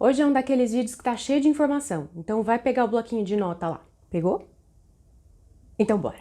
Hoje é um daqueles vídeos que tá cheio de informação, então vai pegar o bloquinho de nota lá. Pegou? Então bora!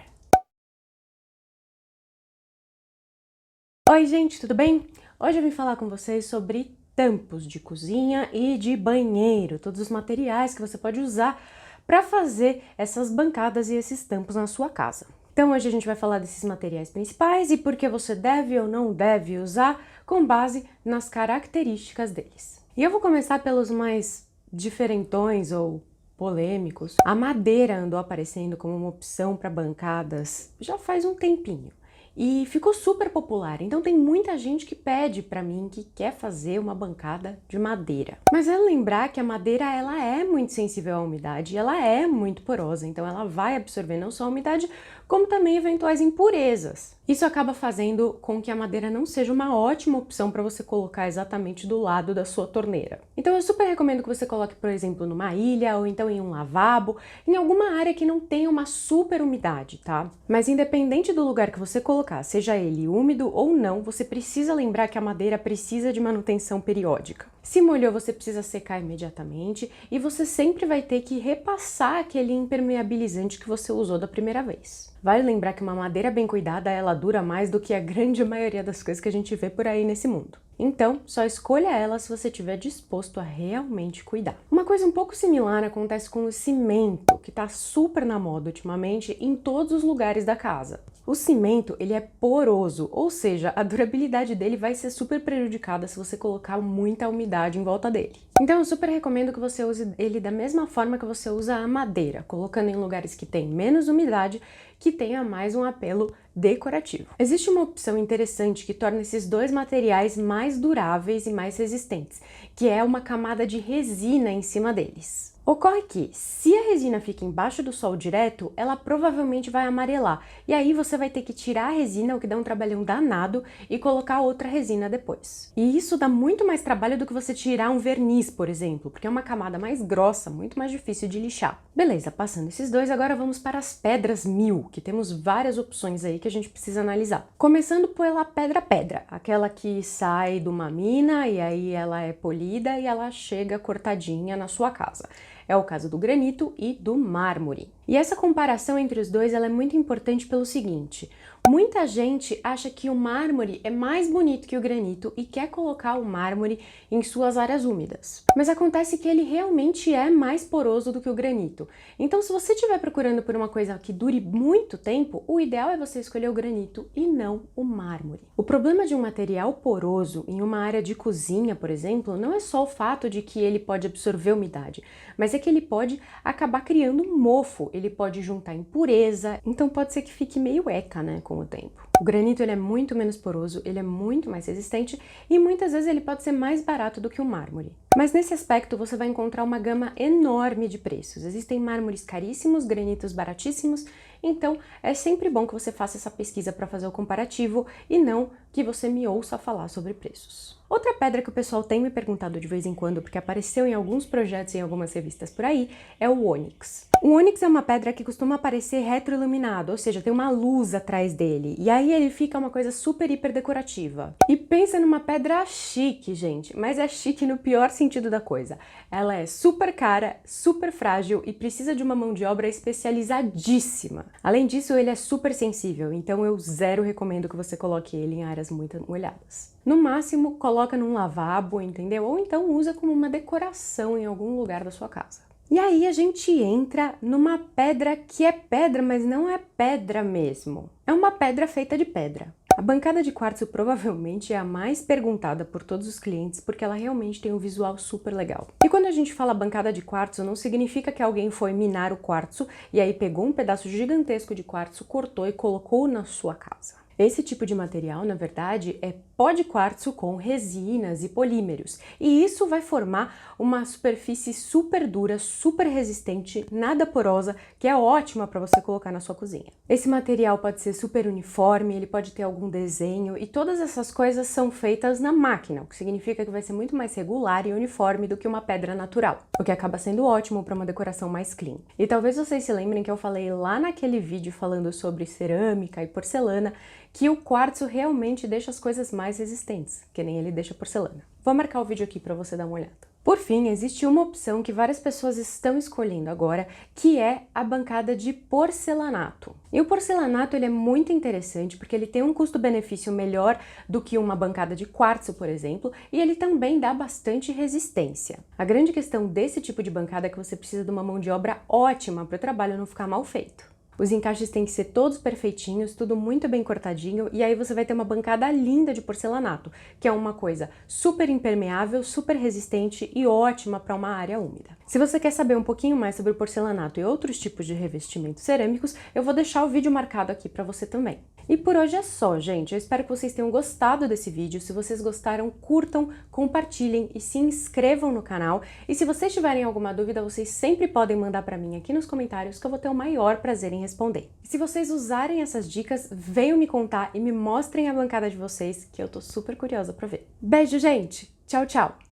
Oi gente, tudo bem? Hoje eu vim falar com vocês sobre tampos de cozinha e de banheiro, todos os materiais que você pode usar para fazer essas bancadas e esses tampos na sua casa. Então hoje a gente vai falar desses materiais principais e por que você deve ou não deve usar com base nas características deles. E eu vou começar pelos mais diferentões ou polêmicos. A madeira andou aparecendo como uma opção para bancadas já faz um tempinho. E ficou super popular, então tem muita gente que pede pra mim que quer fazer uma bancada de madeira. Mas é lembrar que a madeira ela é muito sensível à umidade e ela é muito porosa, então ela vai absorver não só a umidade, como também eventuais impurezas. Isso acaba fazendo com que a madeira não seja uma ótima opção para você colocar exatamente do lado da sua torneira. Então eu super recomendo que você coloque, por exemplo, numa ilha ou então em um lavabo, em alguma área que não tenha uma super umidade, tá? Mas independente do lugar que você colocar, seja ele úmido ou não, você precisa lembrar que a madeira precisa de manutenção periódica. Se molhou, você precisa secar imediatamente e você sempre vai ter que repassar aquele impermeabilizante que você usou da primeira vez. Vale lembrar que uma madeira bem cuidada, ela dura mais do que a grande maioria das coisas que a gente vê por aí nesse mundo. Então, só escolha ela se você estiver disposto a realmente cuidar. Uma coisa um pouco similar acontece com o cimento, que está super na moda ultimamente em todos os lugares da casa. O cimento, ele é poroso, ou seja, a durabilidade dele vai ser super prejudicada se você colocar muita umidade em volta dele. Então eu super recomendo que você use ele da mesma forma que você usa a madeira, colocando em lugares que tem menos umidade, que tenha mais um apelo decorativo. Existe uma opção interessante que torna esses dois materiais mais duráveis e mais resistentes, que é uma camada de resina em cima deles. Ocorre que, se a resina fica embaixo do sol direto, ela provavelmente vai amarelar, e aí você vai ter que tirar a resina, o que dá um trabalhão danado, e colocar outra resina depois. E isso dá muito mais trabalho do que você tirar um verniz, por exemplo, porque é uma camada mais grossa, muito mais difícil de lixar. Beleza, passando esses dois, agora vamos para as pedras 1000, que temos várias opções aí que a gente precisa analisar. Começando pela pedra, aquela que sai de uma mina e aí ela é polida e ela chega cortadinha na sua casa. É o caso do granito e do mármore. E essa comparação entre os dois ela é muito importante pelo seguinte: muita gente acha que o mármore é mais bonito que o granito e quer colocar o mármore em suas áreas úmidas. Mas acontece que ele realmente é mais poroso do que o granito. Então, se você estiver procurando por uma coisa que dure muito tempo, o ideal é você escolher o granito e não o mármore. O problema de um material poroso em uma área de cozinha, por exemplo, não é só o fato de que ele pode absorver umidade, mas é que ele pode acabar criando um mofo, ele pode juntar impureza, então pode ser que fique meio eca, né, com o tempo. O granito ele é muito menos poroso, ele é muito mais resistente e muitas vezes ele pode ser mais barato do que o mármore. Mas nesse aspecto você vai encontrar uma gama enorme de preços. Existem mármores caríssimos, granitos baratíssimos, então é sempre bom que você faça essa pesquisa para fazer o comparativo e não que você me ouça falar sobre preços. Outra pedra que o pessoal tem me perguntado de vez em quando, porque apareceu em alguns projetos e em algumas revistas por aí, é o ônix. O ônix é uma pedra que costuma aparecer retroiluminado, ou seja, tem uma luz atrás dele, e aí ele fica uma coisa super hiper decorativa. E pensa numa pedra chique, gente, mas é chique no pior sentido da coisa. Ela é super cara, super frágil e precisa de uma mão de obra especializadíssima. Além disso, ele é super sensível, então eu zero recomendo que você coloque ele em áreas muito molhadas. No máximo, coloca num lavabo, entendeu? Ou então usa como uma decoração em algum lugar da sua casa. E aí a gente entra numa pedra que é pedra, mas não é pedra mesmo. É uma pedra feita de pedra. A bancada de quartzo provavelmente é a mais perguntada por todos os clientes porque ela realmente tem um visual super legal. E quando a gente fala bancada de quartzo, não significa que alguém foi minar o quartzo e aí pegou um pedaço gigantesco de quartzo, cortou e colocou na sua casa. Esse tipo de material, na verdade, é pó de quartzo com resinas e polímeros, e isso vai formar uma superfície super dura, super resistente, nada porosa, que é ótima para você colocar na sua cozinha. Esse material pode ser super uniforme, ele pode ter algum desenho, e todas essas coisas são feitas na máquina, o que significa que vai ser muito mais regular e uniforme do que uma pedra natural, o que acaba sendo ótimo para uma decoração mais clean. E talvez vocês se lembrem que eu falei lá naquele vídeo falando sobre cerâmica e porcelana, que o quartzo realmente deixa as coisas mais resistentes, que nem ele deixa a porcelana. Vou marcar o vídeo aqui para você dar uma olhada. Por fim, existe uma opção que várias pessoas estão escolhendo agora, que é a bancada de porcelanato. E o porcelanato ele é muito interessante porque ele tem um custo-benefício melhor do que uma bancada de quartzo, por exemplo, e ele também dá bastante resistência. A grande questão desse tipo de bancada é que você precisa de uma mão de obra ótima para o trabalho não ficar mal feito. Os encaixes têm que ser todos perfeitinhos, tudo muito bem cortadinho, e aí você vai ter uma bancada linda de porcelanato, que é uma coisa super impermeável, super resistente e ótima para uma área úmida. Se você quer saber um pouquinho mais sobre o porcelanato e outros tipos de revestimentos cerâmicos, eu vou deixar o vídeo marcado aqui para você também. E por hoje é só, gente. Eu espero que vocês tenham gostado desse vídeo. Se vocês gostaram, curtam, compartilhem e se inscrevam no canal. E se vocês tiverem alguma dúvida, vocês sempre podem mandar para mim aqui nos comentários que eu vou ter o maior prazer em responder. E se vocês usarem essas dicas, venham me contar e me mostrem a bancada de vocês, que eu tô super curiosa para ver. Beijo, gente! Tchau, tchau!